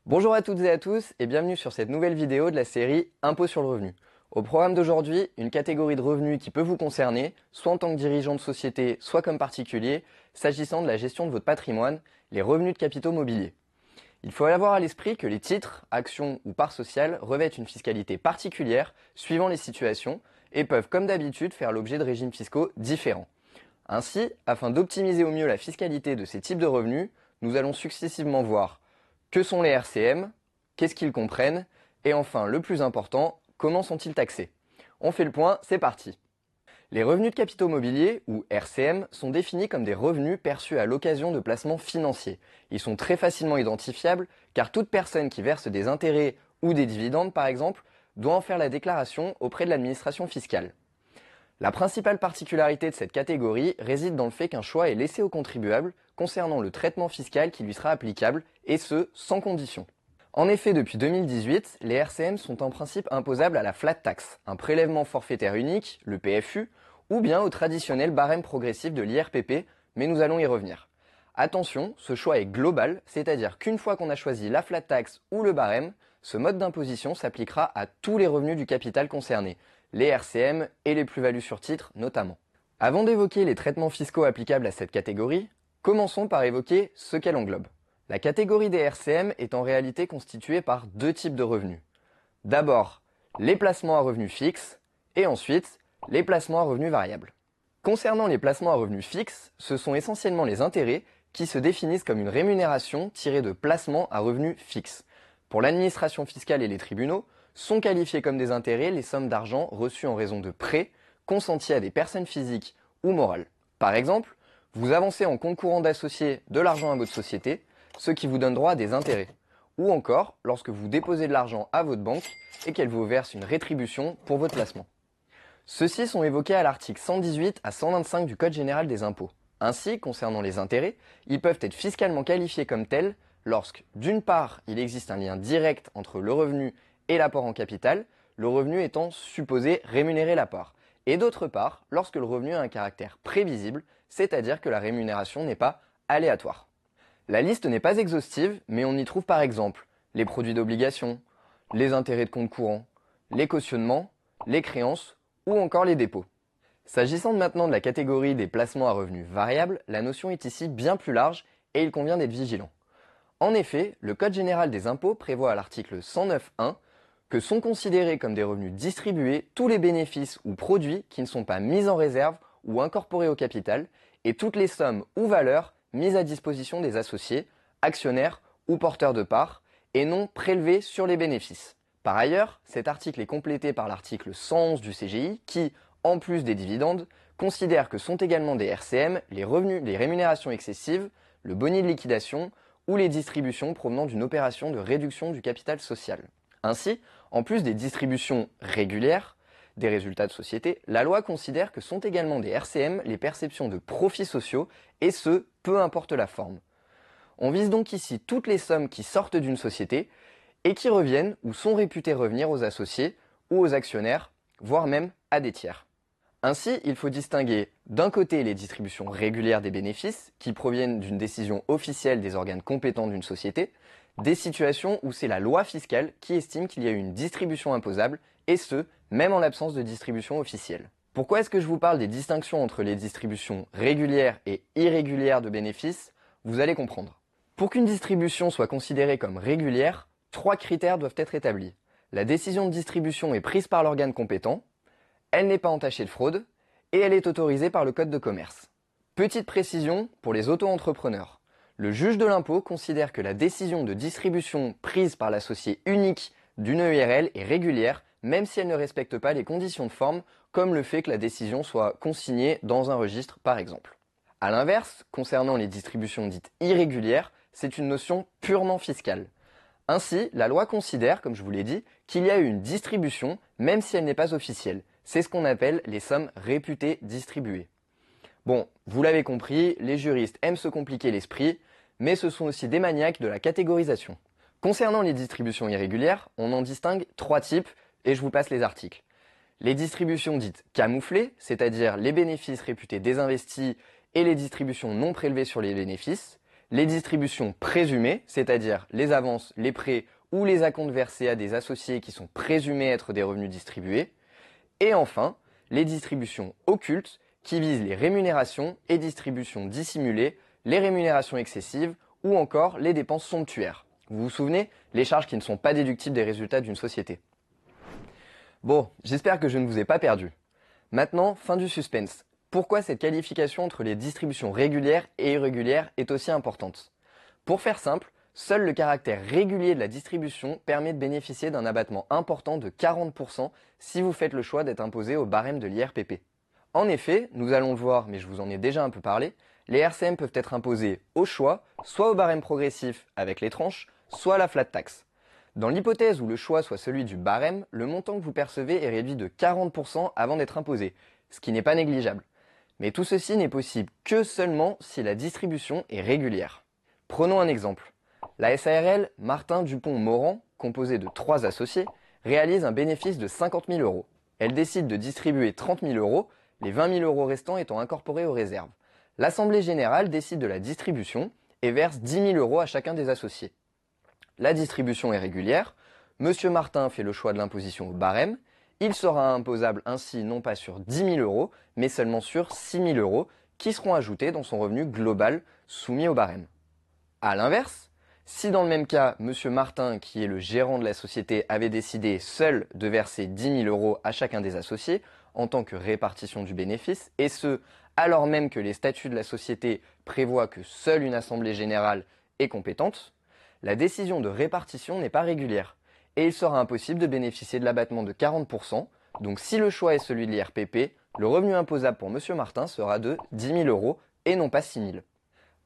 Bonjour à toutes et à tous et bienvenue sur cette nouvelle vidéo de la série Impôt sur le revenu. Au programme d'aujourd'hui, une catégorie de revenus qui peut vous concerner, soit en tant que dirigeant de société, soit comme particulier, s'agissant de la gestion de votre patrimoine, les revenus de capitaux mobiliers. Il faut avoir à l'esprit que les titres, actions ou parts sociales revêtent une fiscalité particulière suivant les situations et peuvent comme d'habitude faire l'objet de régimes fiscaux différents. Ainsi, afin d'optimiser au mieux la fiscalité de ces types de revenus, nous allons successivement voir que sont les RCM, qu'est-ce qu'ils comprennent, et enfin, le plus important, comment sont-ils taxés. On fait le point, c'est parti. Les revenus de capitaux mobiliers, ou RCM, sont définis comme des revenus perçus à l'occasion de placements financiers. Ils sont très facilement identifiables, car toute personne qui verse des intérêts ou des dividendes, par exemple, doit en faire la déclaration auprès de l'administration fiscale. La principale particularité de cette catégorie réside dans le fait qu'un choix est laissé au contribuable concernant le traitement fiscal qui lui sera applicable, et ce, sans condition. En effet, depuis 2018, les RCM sont en principe imposables à la flat tax, un prélèvement forfaitaire unique, le PFU, ou bien au traditionnel barème progressif de l'IRPP, mais nous allons y revenir. Attention, ce choix est global, c'est-à-dire qu'une fois qu'on a choisi la flat tax ou le barème, ce mode d'imposition s'appliquera à tous les revenus du capital concerné, les RCM et les plus-values sur titres notamment. Avant d'évoquer les traitements fiscaux applicables à cette catégorie, commençons par évoquer ce qu'elle englobe. La catégorie des RCM est en réalité constituée par deux types de revenus. D'abord, les placements à revenus fixes et ensuite, les placements à revenus variables. Concernant les placements à revenus fixes, ce sont essentiellement les intérêts qui se définissent comme une rémunération tirée de placements à revenus fixes. Pour l'administration fiscale et les tribunaux, sont qualifiés comme des intérêts les sommes d'argent reçues en raison de prêts consentis à des personnes physiques ou morales. Par exemple, vous avancez en compte courant d'associer de l'argent à votre société, ce qui vous donne droit à des intérêts. Ou encore, lorsque vous déposez de l'argent à votre banque et qu'elle vous verse une rétribution pour votre placement. Ceux-ci sont évoqués à l'article 118 à 125 du Code général des impôts. Ainsi, concernant les intérêts, ils peuvent être fiscalement qualifiés comme tels lorsque, d'une part, il existe un lien direct entre le revenu et l'apport en capital, le revenu étant supposé rémunérer l'apport, et d'autre part, lorsque le revenu a un caractère prévisible, c'est-à-dire que la rémunération n'est pas aléatoire. La liste n'est pas exhaustive, mais on y trouve par exemple les produits d'obligation, les intérêts de compte courant, les cautionnements, les créances ou encore les dépôts. S'agissant maintenant de la catégorie des placements à revenus variables, la notion est ici bien plus large et il convient d'être vigilant. En effet, le Code général des impôts prévoit à l'article 109.1 que sont considérés comme des revenus distribués tous les bénéfices ou produits qui ne sont pas mis en réserve ou incorporés au capital et toutes les sommes ou valeurs mises à disposition des associés, actionnaires ou porteurs de parts et non prélevés sur les bénéfices. Par ailleurs, cet article est complété par l'article 111 du CGI qui, en plus des dividendes, considère que sont également des RCM les revenus, les rémunérations excessives, le boni de liquidation ou les distributions provenant d'une opération de réduction du capital social. Ainsi, en plus des distributions régulières des résultats de société, la loi considère que sont également des RCM les perceptions de profits sociaux, et ce, peu importe la forme. On vise donc ici toutes les sommes qui sortent d'une société et qui reviennent ou sont réputées revenir aux associés ou aux actionnaires, voire même à des tiers. Ainsi, il faut distinguer d'un côté les distributions régulières des bénéfices, qui proviennent d'une décision officielle des organes compétents d'une société, des situations où c'est la loi fiscale qui estime qu'il y a eu une distribution imposable, et ce, même en l'absence de distribution officielle. Pourquoi est-ce que je vous parle des distinctions entre les distributions régulières et irrégulières de bénéfices? Vous allez comprendre. Pour qu'une distribution soit considérée comme régulière, 3 critères doivent être établis. La décision de distribution est prise par l'organe compétent, elle n'est pas entachée de fraude, et elle est autorisée par le Code de commerce. Petite précision pour les auto-entrepreneurs. Le juge de l'impôt considère que la décision de distribution prise par l'associé unique d'une EURL est régulière, même si elle ne respecte pas les conditions de forme, comme le fait que la décision soit consignée dans un registre par exemple. A l'inverse, concernant les distributions dites irrégulières, c'est une notion purement fiscale. Ainsi, la loi considère, comme je vous l'ai dit, qu'il y a eu une distribution, même si elle n'est pas officielle. C'est ce qu'on appelle les sommes réputées distribuées. Bon, vous l'avez compris, les juristes aiment se compliquer l'esprit, mais ce sont aussi des maniaques de la catégorisation. Concernant les distributions irrégulières, on en distingue 3 types, et je vous passe les articles. Les distributions dites camouflées, c'est-à-dire les bénéfices réputés désinvestis et les distributions non prélevées sur les bénéfices. les distributions présumées, c'est-à-dire les avances, les prêts ou les acomptes versés à des associés qui sont présumés être des revenus distribués, et enfin, les distributions occultes qui visent les rémunérations et distributions dissimulées, les rémunérations excessives ou encore les dépenses somptuaires. Vous vous souvenez, les charges qui ne sont pas déductibles des résultats d'une société. Bon, j'espère que je ne vous ai pas perdu. Maintenant, fin du suspense. Pourquoi cette qualification entre les distributions régulières et irrégulières est aussi importante? Pour faire simple, seul le caractère régulier de la distribution permet de bénéficier d'un abattement important de 40% si vous faites le choix d'être imposé au barème de l'IRPP. En effet, nous allons le voir, mais je vous en ai déjà un peu parlé, les RCM peuvent être imposés au choix, soit au barème progressif avec les tranches, soit à la flat tax. Dans l'hypothèse où le choix soit celui du barème, le montant que vous percevez est réduit de 40% avant d'être imposé, ce qui n'est pas négligeable. Mais tout ceci n'est possible que seulement si la distribution est régulière. Prenons un exemple. La SARL Martin Dupont-Morand, composée de 3 associés, réalise un bénéfice de 50 000 euros. Elle décide de distribuer 30 000 euros, les 20 000 euros restants étant incorporés aux réserves. L'Assemblée générale décide de la distribution et verse 10 000 euros à chacun des associés. La distribution est régulière, Monsieur Martin fait le choix de l'imposition au barème, il sera imposable ainsi non pas sur 10 000 euros, mais seulement sur 6 000 euros qui seront ajoutés dans son revenu global soumis au barème. A l'inverse, si dans le même cas, Monsieur Martin, qui est le gérant de la société, avait décidé seul de verser 10 000 euros à chacun des associés en tant que répartition du bénéfice, et ce, alors même que les statuts de la société prévoient que seule une assemblée générale est compétente, la décision de répartition n'est pas régulière, et il sera impossible de bénéficier de l'abattement de 40%, donc si le choix est celui de l'IRPP, le revenu imposable pour Monsieur Martin sera de 10 000 euros et non pas 6 000.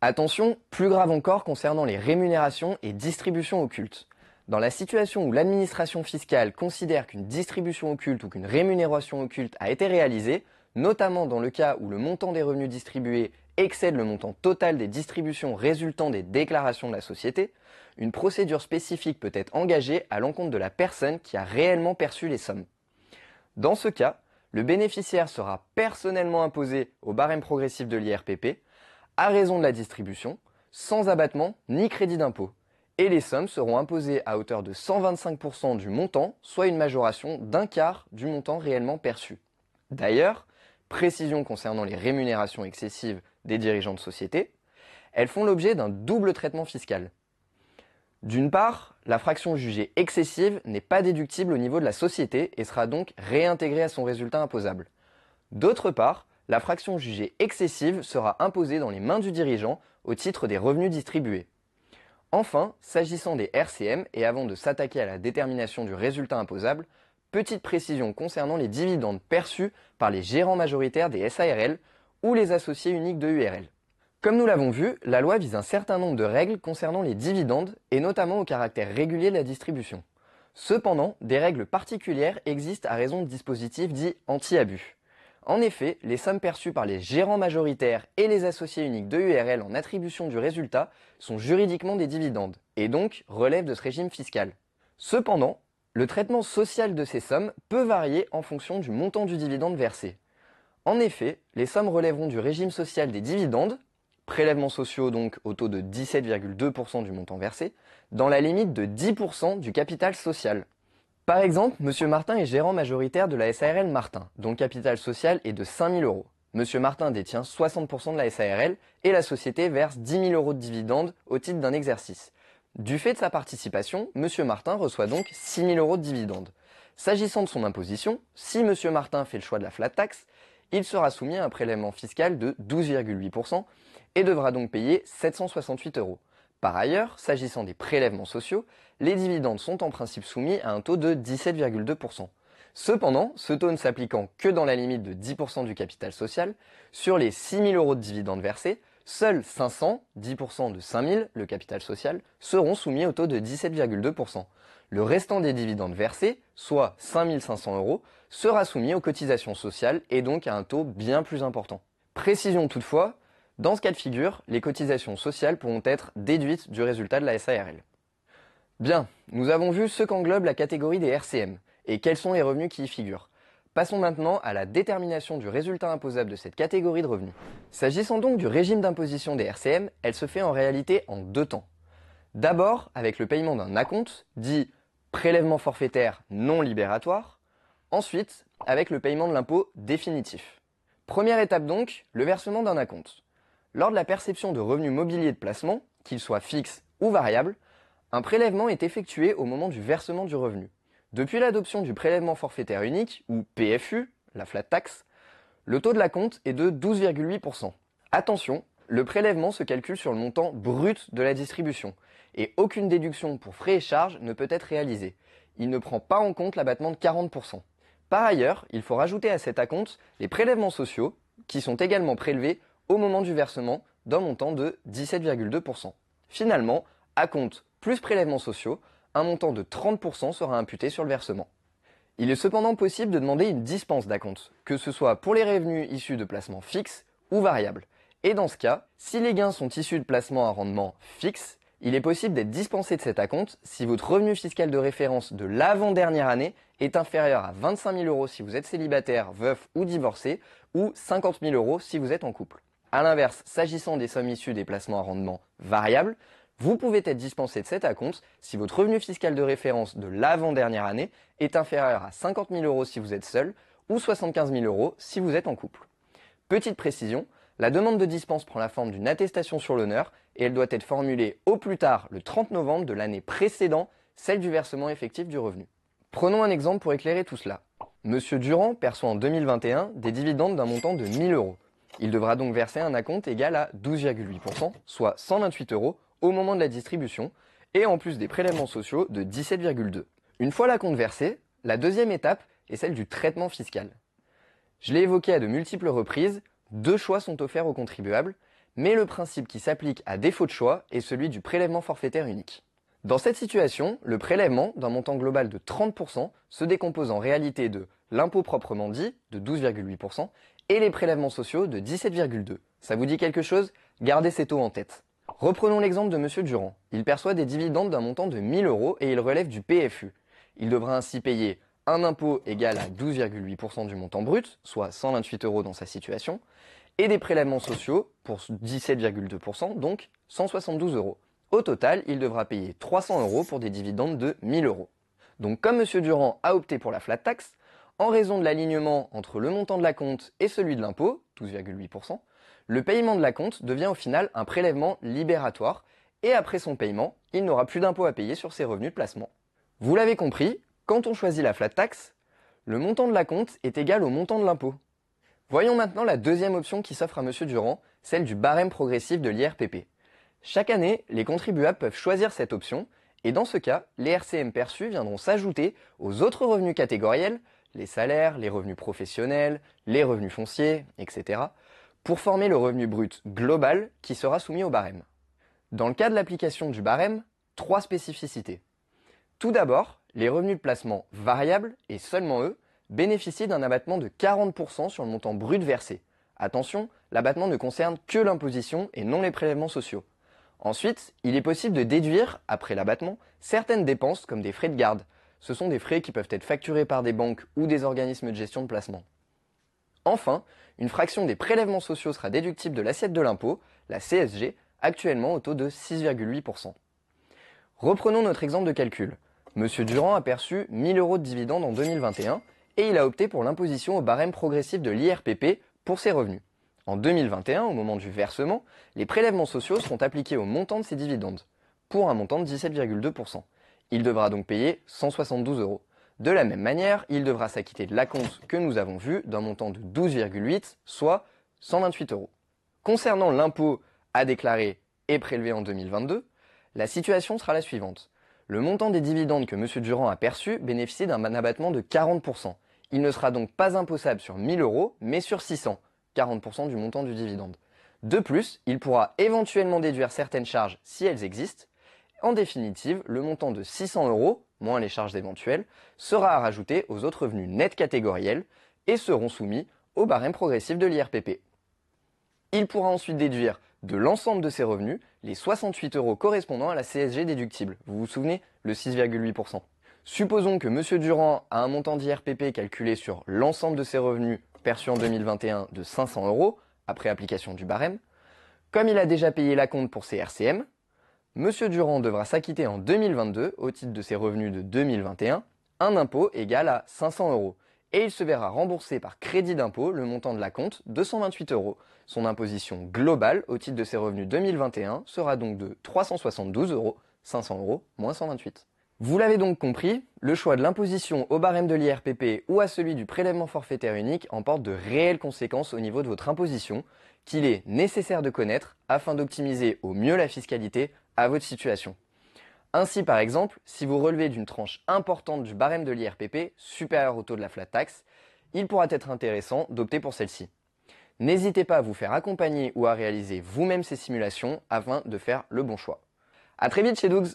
Attention, plus grave encore concernant les rémunérations et distributions occultes. Dans la situation où l'administration fiscale considère qu'une distribution occulte ou qu'une rémunération occulte a été réalisée, notamment dans le cas où le montant des revenus distribués excède le montant total des distributions résultant des déclarations de la société, une procédure spécifique peut être engagée à l'encontre de la personne qui a réellement perçu les sommes. Dans ce cas, le bénéficiaire sera personnellement imposé au barème progressif de l'IRPP à raison de la distribution, sans abattement ni crédit d'impôt, et les sommes seront imposées à hauteur de 125% du montant, soit une majoration d'un quart du montant réellement perçu. D'ailleurs, précision concernant les rémunérations excessives des dirigeants de société, elles font l'objet d'un double traitement fiscal. D'une part, la fraction jugée excessive n'est pas déductible au niveau de la société et sera donc réintégrée à son résultat imposable. D'autre part, la fraction jugée excessive sera imposée dans les mains du dirigeant au titre des revenus distribués. Enfin, s'agissant des RCM et avant de s'attaquer à la détermination du résultat imposable, petite précision concernant les dividendes perçus par les gérants majoritaires des SARL ou les associés uniques de URL. Comme nous l'avons vu, la loi vise un certain nombre de règles concernant les dividendes et notamment au caractère régulier de la distribution. Cependant, des règles particulières existent à raison de dispositifs dits anti-abus. En effet, les sommes perçues par les gérants majoritaires et les associés uniques de URL en attribution du résultat sont juridiquement des dividendes et donc relèvent de ce régime fiscal. Cependant, le traitement social de ces sommes peut varier en fonction du montant du dividende versé. En effet, les sommes relèveront du régime social des dividendes, prélèvements sociaux donc au taux de 17,2% du montant versé, dans la limite de 10% du capital social. Par exemple, M. Martin est gérant majoritaire de la SARL Martin, dont le capital social est de 5 000 euros. M. Martin détient 60% de la SARL et la société verse 10 000 euros de dividendes au titre d'un exercice. Du fait de sa participation, M. Martin reçoit donc 6 000 euros de dividendes. S'agissant de son imposition, si M. Martin fait le choix de la flat tax, il sera soumis à un prélèvement fiscal de 12,8% et devra donc payer 768 euros. Par ailleurs, s'agissant des prélèvements sociaux, les dividendes sont en principe soumis à un taux de 17,2%. Cependant, ce taux ne s'appliquant que dans la limite de 10% du capital social, sur les 6 000 euros de dividendes versés, seuls 500, 10% de 5 000, le capital social, seront soumis au taux de 17,2%. Le restant des dividendes versés, soit 5 500 euros, sera soumis aux cotisations sociales et donc à un taux bien plus important. Précision toutefois, dans ce cas de figure, les cotisations sociales pourront être déduites du résultat de la SARL. Bien, nous avons vu ce qu'englobe la catégorie des RCM et quels sont les revenus qui y figurent. Passons maintenant à la détermination du résultat imposable de cette catégorie de revenus. S'agissant donc du régime d'imposition des RCM, elle se fait en réalité en deux temps. D'abord avec le paiement d'un acompte, dit prélèvement forfaitaire non libératoire, ensuite avec le paiement de l'impôt définitif. Première étape donc, le versement d'un acompte. Lors de la perception de revenus mobiliers de placement, qu'ils soient fixes ou variables, un prélèvement est effectué au moment du versement du revenu. Depuis l'adoption du prélèvement forfaitaire unique, ou PFU, la flat tax, le taux de l'acompte est de 12,8%. Attention, le prélèvement se calcule sur le montant brut de la distribution, et aucune déduction pour frais et charges ne peut être réalisée. Il ne prend pas en compte l'abattement de 40%. Par ailleurs, il faut rajouter à cet acompte les prélèvements sociaux, qui sont également prélevés au moment du versement d'un montant de 17,2%. Finalement, acompte plus prélèvements sociaux, un montant de 30% sera imputé sur le versement. Il est cependant possible de demander une dispense d'acompte, que ce soit pour les revenus issus de placements fixes ou variables. Et dans ce cas, si les gains sont issus de placements à rendement fixe, il est possible d'être dispensé de cet acompte si votre revenu fiscal de référence de l'avant-dernière année est inférieur à 25 000 € si vous êtes célibataire, veuf ou divorcé, ou 50 000 € si vous êtes en couple. A l'inverse, s'agissant des sommes issues des placements à rendement variable, vous pouvez être dispensé de cet acompte si votre revenu fiscal de référence de l'avant-dernière année est inférieur à 50 000 € si vous êtes seul ou 75 000 € si vous êtes en couple. Petite précision, la demande de dispense prend la forme d'une attestation sur l'honneur et elle doit être formulée au plus tard le 30 novembre de l'année précédant celle du versement effectif du revenu. Prenons un exemple pour éclairer tout cela. Monsieur Durand perçoit en 2021 des dividendes d'un montant de 1 000 €. Il devra donc verser un acompte égal à 12,8%, soit 128 € au moment de la distribution, et en plus des prélèvements sociaux de 17,2. Une fois l'acompte versé, la deuxième étape est celle du traitement fiscal. Je l'ai évoqué à de multiples reprises, deux choix sont offerts aux contribuables, mais le principe qui s'applique à défaut de choix est celui du prélèvement forfaitaire unique. Dans cette situation, le prélèvement d'un montant global de 30% se décompose en réalité de l'impôt proprement dit, de 12,8%, et les prélèvements sociaux de 17,2%. Ça vous dit quelque chose? Gardez ces taux en tête. Reprenons l'exemple de Monsieur Durand. Il perçoit des dividendes d'un montant de 1 000 € et il relève du PFU. Il devra ainsi payer un impôt égal à 12,8% du montant brut, soit 128 € dans sa situation, et des prélèvements sociaux pour 17,2%, donc 172 €. Au total, il devra payer 300 € pour des dividendes de 1 000 €. Donc comme Monsieur Durand a opté pour la flat tax, en raison de l'alignement entre le montant de l'acompte et celui de l'impôt, 12,8%, le paiement de l'acompte devient au final un prélèvement libératoire et après son paiement, il n'aura plus d'impôt à payer sur ses revenus de placement. Vous l'avez compris, quand on choisit la flat tax, le montant de l'acompte est égal au montant de l'impôt. Voyons maintenant la deuxième option qui s'offre à Monsieur Durand, celle du barème progressif de l'IRPP. Chaque année, les contribuables peuvent choisir cette option et dans ce cas, les RCM perçus viendront s'ajouter aux autres revenus catégoriels, les salaires, les revenus professionnels, les revenus fonciers, etc., pour former le revenu brut global qui sera soumis au barème. Dans le cas de l'application du barème, trois spécificités. Tout d'abord, les revenus de placement variables, et seulement eux, bénéficient d'un abattement de 40% sur le montant brut versé. Attention, l'abattement ne concerne que l'imposition et non les prélèvements sociaux. Ensuite, il est possible de déduire, après l'abattement, certaines dépenses comme des frais de garde. Ce sont des frais qui peuvent être facturés par des banques ou des organismes de gestion de placement. Enfin, une fraction des prélèvements sociaux sera déductible de l'assiette de l'impôt, la CSG, actuellement au taux de 6,8%. Reprenons notre exemple de calcul. Monsieur Durand a perçu 1 000 € de dividendes en 2021 et il a opté pour l'imposition au barème progressif de l'IRPP pour ses revenus. En 2021, au moment du versement, les prélèvements sociaux seront appliqués au montant de ses dividendes, pour un montant de 17,2%. Il devra donc payer 172 €. De la même manière, il devra s'acquitter de l'acompte que nous avons vu d'un montant de 12,8, soit 128 €. Concernant l'impôt à déclarer et prélevé en 2022, la situation sera la suivante. Le montant des dividendes que M. Durand a perçu bénéficie d'un abattement de 40%. Il ne sera donc pas imposable sur 1 000 €, mais sur 600, 40% du montant du dividende. De plus, il pourra éventuellement déduire certaines charges si elles existent. En définitive, le montant de 600 €, moins les charges éventuelles, sera à rajouter aux autres revenus nets catégoriels et seront soumis au barème progressif de l'IRPP. Il pourra ensuite déduire de l'ensemble de ses revenus les 68 € correspondant à la CSG déductible. Vous vous souvenez, le 6,8%. Supposons que M. Durand a un montant d'IRPP calculé sur l'ensemble de ses revenus perçus en 2021 de 500 euros, après application du barème. Comme il a déjà payé l'acompte pour ses RCM, M. Durand devra s'acquitter en 2022, au titre de ses revenus de 2021, un impôt égal à 500 euros. Et il se verra rembourser par crédit d'impôt le montant de l'acompte, 228 euros. Son imposition globale au titre de ses revenus 2021 sera donc de 372 euros, 500 euros moins 128. Vous l'avez donc compris, le choix de l'imposition au barème de l'IRPP ou à celui du prélèvement forfaitaire unique emporte de réelles conséquences au niveau de votre imposition, qu'il est nécessaire de connaître afin d'optimiser au mieux la fiscalité à votre situation. Ainsi, par exemple, si vous relevez d'une tranche importante du barème de l'IRPP supérieur au taux de la flat tax, il pourra être intéressant d'opter pour celle-ci. N'hésitez pas à vous faire accompagner ou à réaliser vous-même ces simulations afin de faire le bon choix. A très vite chez Dougs!